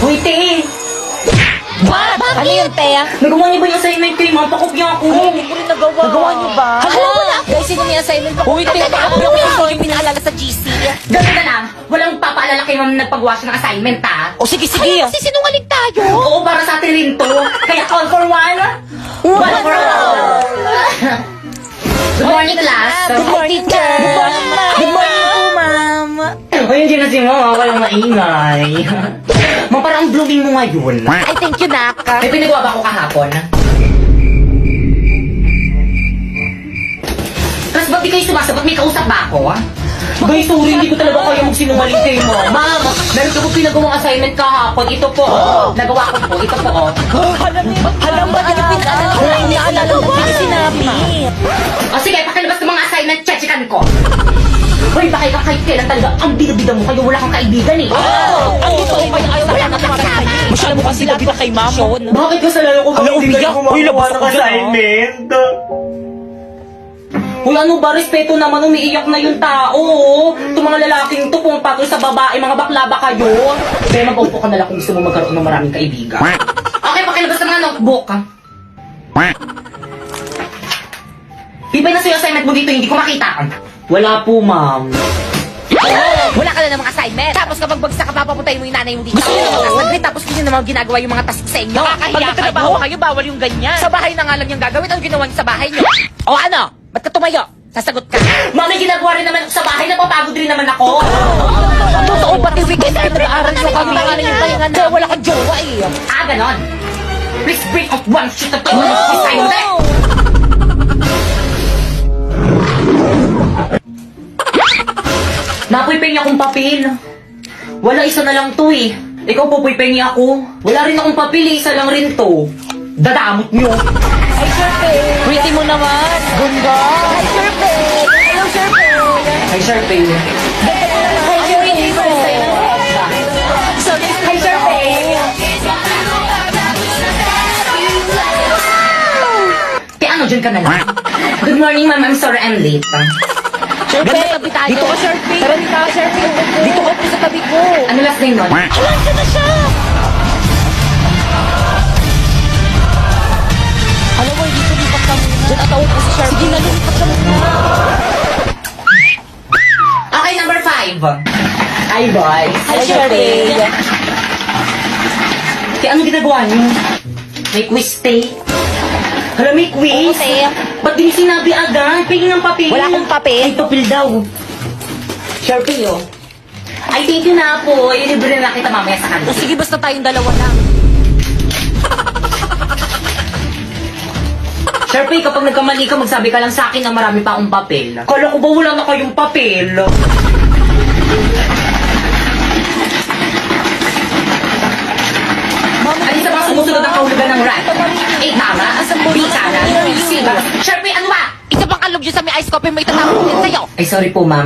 Uy, te! Ba? Bakit? Ano yun, Tea? Nagawa niyo ba yung assignment kayo? Mga pakopya ako. Hindi ko rin nagawa. Nagawa niyo ba? Hala, wala. Guys, sino may assignment pa? Uy, Tea, baka ako yung pinaalala sa GC. Ganun na lang. Walang papaalala kay ma'am na nagpagawa siya ng assignment, ha? O sige, sige. Ay, sinungaling tayo. Oo, para sa atin rin to. Kaya all for one. One for all. Good morning, class. Good morning, teacher. Good morning, ma'am. Good morning po, ma'am. Uy, hindi na si mama. Walang maingay. Ma'am, parang blooming mo ngayon. Ay, thank you, Nak. May pinagawa ba ako kahapon? Tapos ba't di kayo sumasagot? May kausap ba ako? Guys, sorry, hindi ko talaga kaya magsinungaling kayo mo. Ma'am, meron ko po pinagawang assignment kahapon. Ito po, nagawa ko po. Ito po, Alam ba, hindi pinaalala ko. Hindi naalala ko. Hindi sinabi. O sige, pakilabas ng mga assignment, chechikan ko. Hoy, baka ikaw kahit kailan talaga ang bida-bida mo kayo, wala kang kaibigan eh. Ang totoo pa yung ayaw na naman. Masyado mo kasi labi na kay Mamo. Bakit kasalanan ko ba hindi kayo gumawa ng assignment? Uy, ano ba? Respeto naman, umiiyak na yung tao. Itong mga lalaking to, pumapatol sa babae, mga bakla ba kayo? Kaya mag-upo ka na lang kung gusto mo magkaroon ng maraming kaibigan. Okay, pakilabas ng mga notebook. Ibay na sa'yo assignment mo dito, hindi ko makita. Wala po, ma'am. Wala ka na namang assignment. Tapos kapag bagsak ka, papapuntayin mo yung nanay mo dito. Gusto nyo naman mag-grade, tapos gusto nyo naman ginagawa yung mga task sa inyo. Pag nagtatrabaho kayo, bawal yung ganyan. Sa bahay na nga lang yung gagawin. Ang ginawa nyo sa bahay nyo. O ano? Ba't ka tumayo? Sasagot ka. Ma'am, may ginagawa rin naman ako sa bahay, napapagod rin naman ako. Totoo, pati weekend ay nag-aaral nyo kami. Pangalan yung pahinga na. Wala kang jowa eh. Ganon. Please bring up one sheet of paper with assignment. Napuy-pengi akong papel. Wala, isa na lang to eh. Ikaw pupuy-pengi ako. Wala rin akong papel eh, isa lang rin to. Dadamot nyo. Ay, Sherpay. Pretty mo naman. Ganda. Ay, Sherpay. Hello, Sherpay. Hi, Sharpay. Hi, Sherpay. Sorry. Hi, Sharpay. Kaya ano, dyan ka na lang. Good morning, ma'am. I'm sorry I'm late. Sherpay, tabi tayo. Dito ka, Sherpay. Tara, dito ka, Sherpay. Dito ka po sa tabi ko. Ano last name nun? Alam ko na siya. Alam mo, dito lipat ka muna. Diyan at ako po si Sherpay. Sige na, lipat ka muna. Okay, number 5. Hi, boys. Hi, Sherpay. Kaya ano ginagawa niyo? May quiz, te. Hala, may quiz? Oo, te. Ba't di sinabi agad? Pingin ng papel. Wala akong papel. Ay, papel daw. Sharpie, oh. Ay, thank you na po. Ilibre na kita mamaya sa O kanila. sige, basta tayong dalawa lang. Sharpie, kapag nagkamali ka, magsabi ka lang sa akin na marami pa akong papel. Kala ko ba wala na kayong papel? Ay, sa mga sumusunod ang kahulugan ng rat. A, tama. B, kanan. C, ba? Sharpie, ano ba? Isa pang kalog yun sa may ice coffee mo itatapon din sa'yo. Ay, sorry po, ma'am.